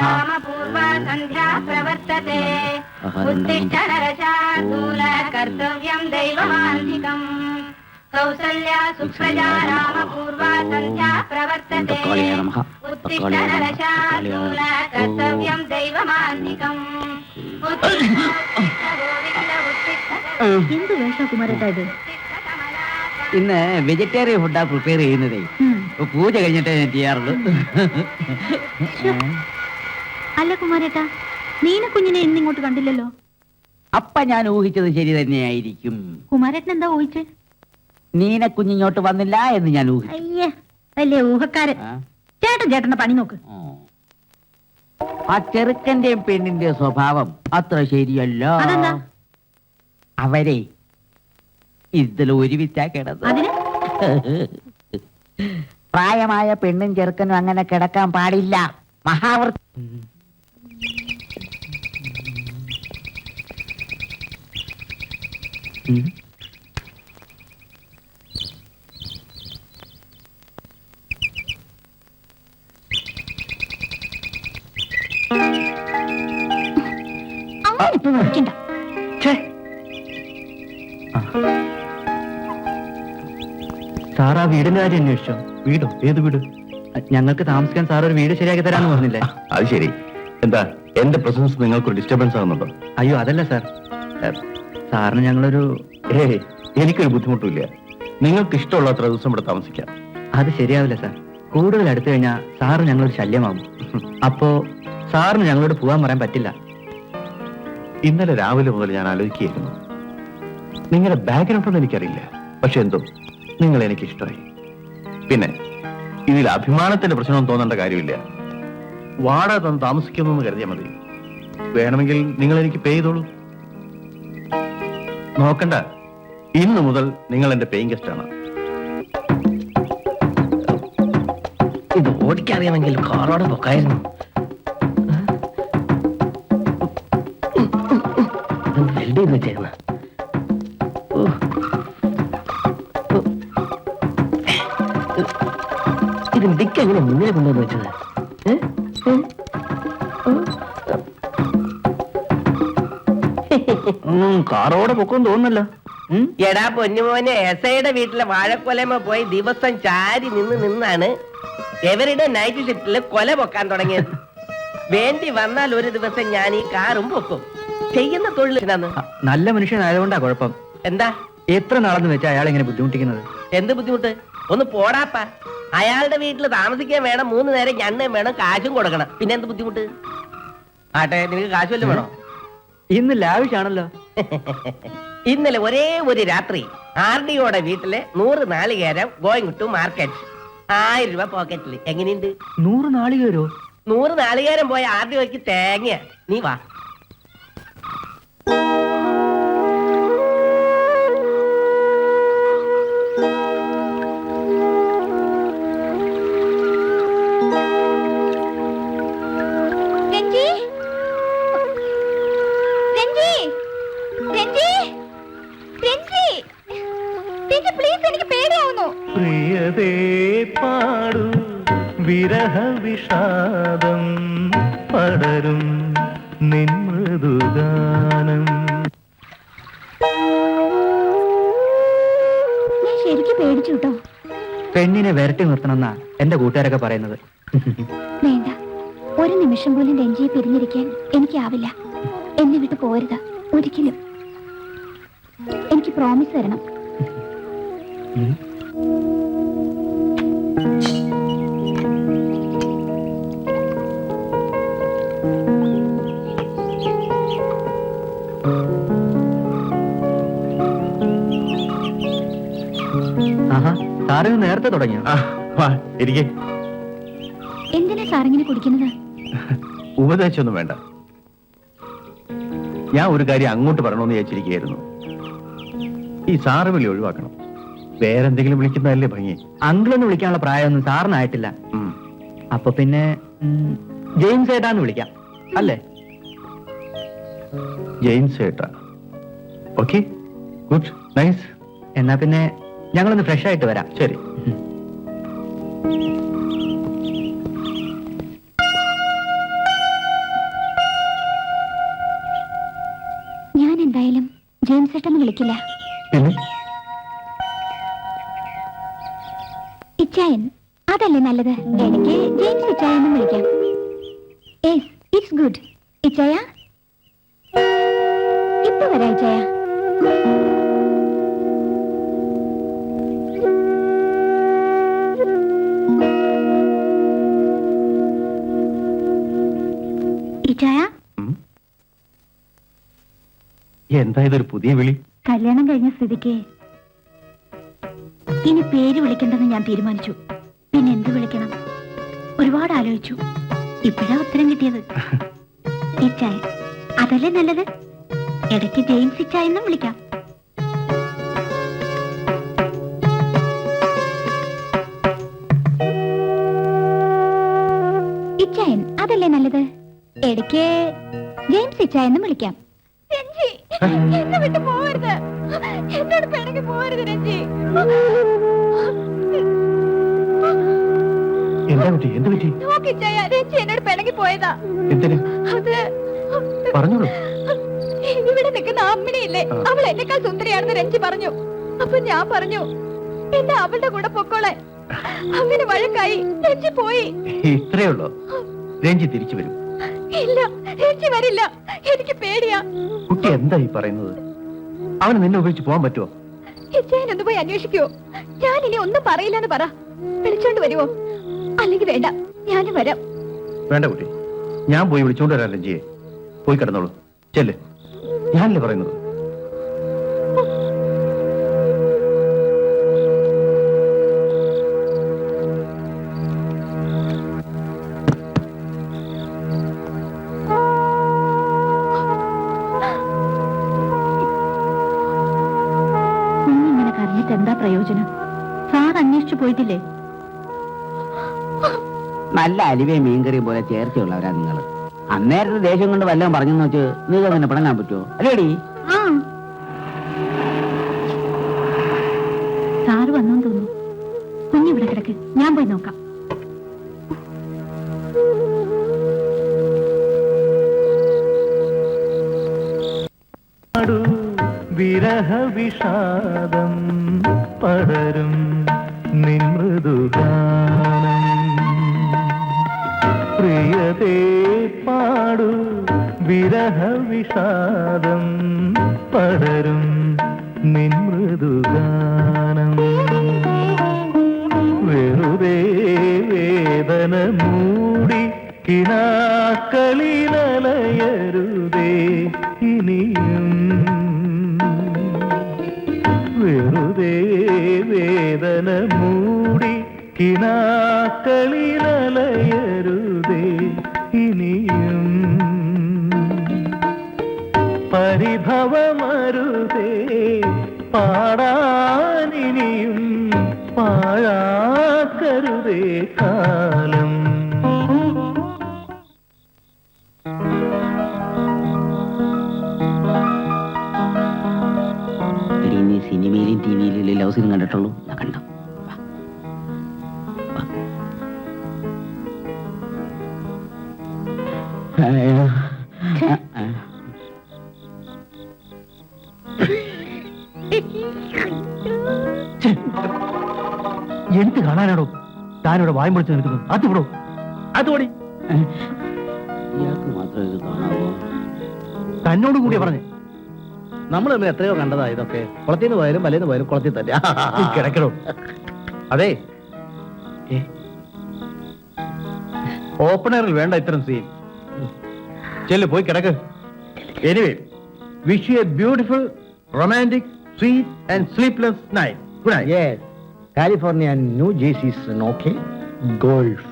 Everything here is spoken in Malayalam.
रामपूर्वा सन्ध्या प्रवर्तते उत्तिष्ठ नरशार्दूल कर्तव्यं दैवमान्धिकम् कौसल्या सुप्रजा रामपूर्वा सन्ध्या प्रवर्तते उत्तिष्ठ नरशार्दूल कर्तव्यं दैवमान्धिकम् എന്ത് വേഷ കുമാരേട്ടാ ഇത്? ഇന്ന് വെജിറ്റേറിയൻ ഫുഡാ പ്രിപ്പയർ ചെയ്യുന്നതേ. പൂജ കഴിഞ്ഞിട്ടേ ഞാൻ ചെയ്യാറുള്ളൂ. അല്ല കുമാരേട്ടാ, നീന കുഞ്ഞിനെ ഇന്നിങ്ങോട്ട് കണ്ടില്ലല്ലോ. അപ്പ ഞാൻ ഊഹിച്ചത് ശരി തന്നെയായിരിക്കും. കുമാരേട്ടൻ എന്താ ഊഹിച്ചേ? നീന കുഞ്ഞിങ്ങോട്ട് വന്നില്ല എന്ന് ഞാൻ ഊഹിച്ചു. അയ്യേ, വലിയ ഊഹക്കാരൻ. ചേട്ടന്റെ പണി നോക്ക്. ആ ചെറുക്കന്റെയും പെണ്ണിന്റെയും സ്വഭാവം അത്ര ശരിയല്ല. അവരെ ഇതിൽ ഒരുമിച്ചാ കിടന്നത്. പ്രായമായ പെണ്ണും ചെറുക്കനും അങ്ങനെ കിടക്കാൻ പാടില്ല. മഹാവൃത്തി സാർ ആ വീടിന്റെ കാര്യം അന്വേഷിച്ചോ? വീടോ? ഏത് വീട്? ഞങ്ങൾക്ക് താമസിക്കാൻ സാർ ഒരു വീട് ശരിയാക്കി തരാന്ന് പറഞ്ഞില്ലേ? അത് ശരി. എന്താ എന്റെ പ്രസൻസ് നിങ്ങൾക്കൊരു ഡിസ്റ്റർബൻസ് ആകുന്നുണ്ടോ? അയ്യോ അതല്ല സാർ, സാറിന് ഞങ്ങളൊരു എനിക്കൊരു ബുദ്ധിമുട്ടില്ല. നിങ്ങൾക്ക് ഇഷ്ടമുള്ള അത്ര ദിവസം ഇവിടെ താമസിക്കാം. അത് ശരിയാവില്ല സാർ. കൂടുതൽ അടുത്തു കഴിഞ്ഞാൽ സാറ് ഞങ്ങളൊരു ശല്യമാകും. അപ്പോ സാറിന് ഞങ്ങളോട് പോകാൻ പറയാൻ പറ്റില്ല. ഇന്നലെ രാവിലെ മുതൽ ഞാൻ ആലോചിക്കുകയായിരുന്നു. നിങ്ങളുടെ ബാക്ക്ഗ്രൗണ്ട് ഒന്നും എനിക്കറിയില്ല, പക്ഷെ എന്തോ നിങ്ങൾ എനിക്ക് ഇഷ്ടമായി. പിന്നെ ഇതിൽ അഭിമാനത്തിന്റെ പ്രശ്നമൊന്നും തോന്നേണ്ട കാര്യമില്ല. വാടക തന്ന് താമസിക്കുന്നു എന്ന് കരുതിയാൽ മതി. വേണമെങ്കിൽ നിങ്ങൾ എനിക്ക് പേ ചെയ്തോളൂ. നോക്കണ്ട, ഇന്ന് മുതൽ നിങ്ങൾ എന്റെ പേയിങ് ഗസ്റ്റ് ആണ്. ഇത് ഓടിക്കറിയാമെങ്കിൽ കാറോടെ പൊക്കായിരുന്നു. വെൽഡ് ചെയ്ത് വെച്ചേക്കുന്ന ഇത് ഡിക്ക് എങ്ങനെ മുന്നിൽ കൊണ്ടുവന്ന് വെച്ചത്? കാറോടെ പൊക്കം തോന്നുന്നല്ലോ. എടാ പൊന്നുമോനെ, എസ്ഐയുടെ വീട്ടിലെ വാഴക്കൊലമ പോയി ദിവസം ചാരി നിന്നാണ് എവരുടെ നൈറ്റ് ഷിഫ്റ്റില് കൊല പൊക്കാൻ തുടങ്ങിയത്. വേണ്ടി വന്നാൽ ഒരു ദിവസം ഞാൻ ഈ കാറും പൊക്കും. ചെയ്യുന്ന തൊഴിൽ നല്ല മനുഷ്യനായതുകൊണ്ടാ കുഴപ്പം. എന്താ എത്ര നാളെന്ന് വെച്ചാൽ അയാൾ ഇങ്ങനെ ബുദ്ധിമുട്ടിക്കുന്നത്? എന്ത് ബുദ്ധിമുട്ട്? ഒന്ന് പോടാപ്പ. അയാളുടെ വീട്ടിൽ താമസിക്കാൻ വേണം, 3 നേരം എണ്ണയും വേണം, കാശും കൊടുക്കണം. പിന്നെ എന്ത് ബുദ്ധിമുട്ട്? ആട്ടെ, നിനക്ക് കാശ് വല്ലതും വേണോ? ഇന്ന് ലാവിഷാണല്ലോ. ഇന്നലെ ഒരേ ഒരു രാത്രി RDOയുടെ വീട്ടിലെ 100 നാളികേരം ഗോയിങ് ടു മാർക്കറ്റ്, 1000 രൂപ പോക്കറ്റിൽ. എങ്ങനെയുണ്ട്? 100 നാളികേരോ? 100 നാളികേരം പോയ RDOയ്ക്ക് തേങ്ങ. നീ വാ. പ്രിയതേ പാടു വിരഹ വിഷാദം പടരും നിൻ മൃദുഗാനം. ഞാൻ ശരിക്കും പേടിച്ചു കേട്ടോ. പെണ്ണിനെ വരട്ടി നിർത്തണമെന്നാ എന്റെ കൂട്ടുകാരൊക്കെ പറയുന്നത്. വേണ്ട, ഒരു നിമിഷം പോലും രഞ്ജിയെ പിരിഞ്ഞിരിക്കാൻ എനിക്കാവില്ല. എന്നെ വിട്ട് പോരുത് ഒരിക്കലും. എനിക്ക് പ്രോമിസ് തരണം. സാറിന് നേരത്തെ തുടങ്ങിയോ? എന്തിനാ സാറിങ്ങനെ കുടിക്കുന്നത്? ഉപദേശമൊന്നും വേണ്ട. ഞാൻ ഒരു കാര്യം അങ്ങോട്ട് പറയണമെന്ന് വിചാരിച്ചിരിക്കുകയായിരുന്നു. ഈ സാറ് വിളി ഒഴിവാക്കണം. വേറെന്തെങ്കിലും വിളിക്കുന്നതല്ലേ ഭംഗി. അങ്കിളൊന്ന് വിളിക്കാനുള്ള പ്രായമൊന്നും സാറിനായിട്ടില്ല. അപ്പൊ പിന്നെ ജെയിംസ് ഏട്ടാന്ന് വിളിക്കാം അല്ലേ? ജെയിംസ് ഏട്ടാ. Okay, good, nice. എന്നാ പിന്നെ ഞങ്ങളൊന്ന് ഫ്രഷ് ആയിട്ട് വരാം. ശരി. ജെയിംസ് ഏട്ടൻ വിളിക്കില്ല. പിന്നെ ഇച്ചായൻ അതല്ലേ നല്ലത്. എനിക്ക് ജെയിംസ് ഇച്ചായെന്നും വിളിക്കാം. It's good. ഇച്ചായ ഇപ്പൊ വരാ. ഇച്ചായ ഇച്ചായ എന്താ ഇതൊരു പുതിയ വിളി? കല്യാണം കഴിഞ്ഞ സ്ഥിതിക്ക് ഇനി പേര് വിളിക്കണ്ടെന്ന് ഞാൻ തീരുമാനിച്ചു. പിന്നെ എന്ത് വിളിക്കണം? ഒരുപാട് ആലോചിച്ചു. ഇപ്പോഴാ ഉത്തരം കിട്ടിയത്. ഇച്ചായ അതല്ലേ നല്ലത്. ഇടയ്ക്ക് ജെയിംസ് ഇച്ചായെന്നും വിളിക്കാം. ഇച്ചായൻ അതല്ലേ നല്ലത്. ഇടയ്ക്ക് ജെയിംസ് ഇച്ചായെന്നും വിളിക്കാം. രഞ്ജി, എന്നെ വിട്ട് പോവരുത്. എന്നോട് പിണങ്ങി പോവരുത് രഞ്ജി. എന്താ പറ്റി? എന്ത് പറ്റി? നോക്കിച്ചായ, രഞ്ജി എന്നോട് പിണങ്ങി പോയതാ. എന്തിന്? അത് പറഞ്ഞോളൂ. ഇവിടെ നിൽക്കുന്ന അമ്മിണിയില്ലേ, അവൾ എന്നെക്കാൾ സുന്ദരിയാണെന്ന് രഞ്ജി പറഞ്ഞു. അപ്പൊ ഞാൻ പറഞ്ഞു എന്നെ അവളുടെ കൂടെ പൊക്കോളെ. അങ്ങനെ വഴക്കായി രഞ്ജി പോയി. ഇത്രയേ ഉള്ളൂ. രഞ്ജി തിരിച്ചു വരും. ഇല്ല, രഞ്ജി വരില്ല. എനിക്ക് പേടിയാ. കുട്ടി എന്താ ഈ പറയുന്നത്? അവന് നിന്നെ ഉപയോഗിച്ച് പോകാൻ പറ്റുമോ? ഇച്ചായനൊന്ന് പോയി അന്വേഷിക്കുവോ? ഞാൻ ഇനി ഒന്നും പറയില്ലെന്ന് പറ. വിളിച്ചോണ്ട് വരുവോ? അല്ലെങ്കിൽ വേണ്ട, ഞാനും വരാം. വേണ്ട കുട്ടി, ഞാൻ പോയി വിളിച്ചോണ്ട് വരാം രഞ്ജിയെ. പോയി കിടന്നോളൂ. ചെല്ല്. ഞാനല്ലേ പറയുന്നത്. കുഞ്ഞിങ്ങനെ കരഞ്ഞിട്ട് എന്താ പ്രയോജനം? സാർ അന്വേഷിച്ചു പോയിട്ടില്ലേ? നല്ല അലിവയും മീൻകറിയും പോലെ ചേർച്ചയുള്ളവരാ നിങ്ങൾ. അന്നേരത്തെ ദേഷ്യം കൊണ്ട് വല്ലതും പറഞ്ഞെന്ന് വെച്ച് നിങ്ങൾക്ക് അങ്ങനെ പിണങ്ങാൻ പറ്റുമോ? അല്ലേടി? സാറ് വന്നോന്ന് തോന്നുന്നു. കുഞ്ഞിവിടെ കിടക്ക്, ഞാൻ പോയി നോക്കാം. വിരഹ വിഷാദം പടരും നിൻ മൃദുഗാനം പ്രിയതേ പാടു. വിരഹ വിഷാദം പടരും നിൻ മൃദുഗാനം വെറുതെ വേദന മൂടി കിനാക്കളിലയരുതേ ഇനിയും. വെറുതെ വേദന മൂടി കിനാക്കളിലയരുതേ ഇനിയും. പരിഭവമരുതേ പാടാനിനിയും പാഴാക്കരുതേ കാലം. നീ സിനിമയിലും ടിവിയിലും ലവ് സീനും കണ്ടിട്ടുള്ളൂ? ഞാൻ കണ്ടു. എനിക്ക് കാണാനാണോ താനിവിടെ വായും പൊളിച്ച് നിൽക്കുന്നത്? അതുവിടോ, അതുപടി. ഇയാൾക്ക് മാത്രമേ ഇത് കാണാവോ? തന്നോട് കൂടിയാ പറഞ്ഞേ. നമ്മൾ തമ്മിൽ എത്രയോ കണ്ടതാ ഇതൊക്കെ. കുളത്തിൽ നിന്ന് പോയാലും വലയിൽ നിന്ന് പോയാലും കുളത്തിൽ തന്നെ കിടക്കണോ? അതെ, ഓപ്പണറിൽ വേണ്ട ഇത്തരം സീൻ. ചെല്ല്, പോയി കിടക്ക്. Anyway, wish you A beautiful romantic sweet and sleepless night. Good night. California new jersey is okay. Golf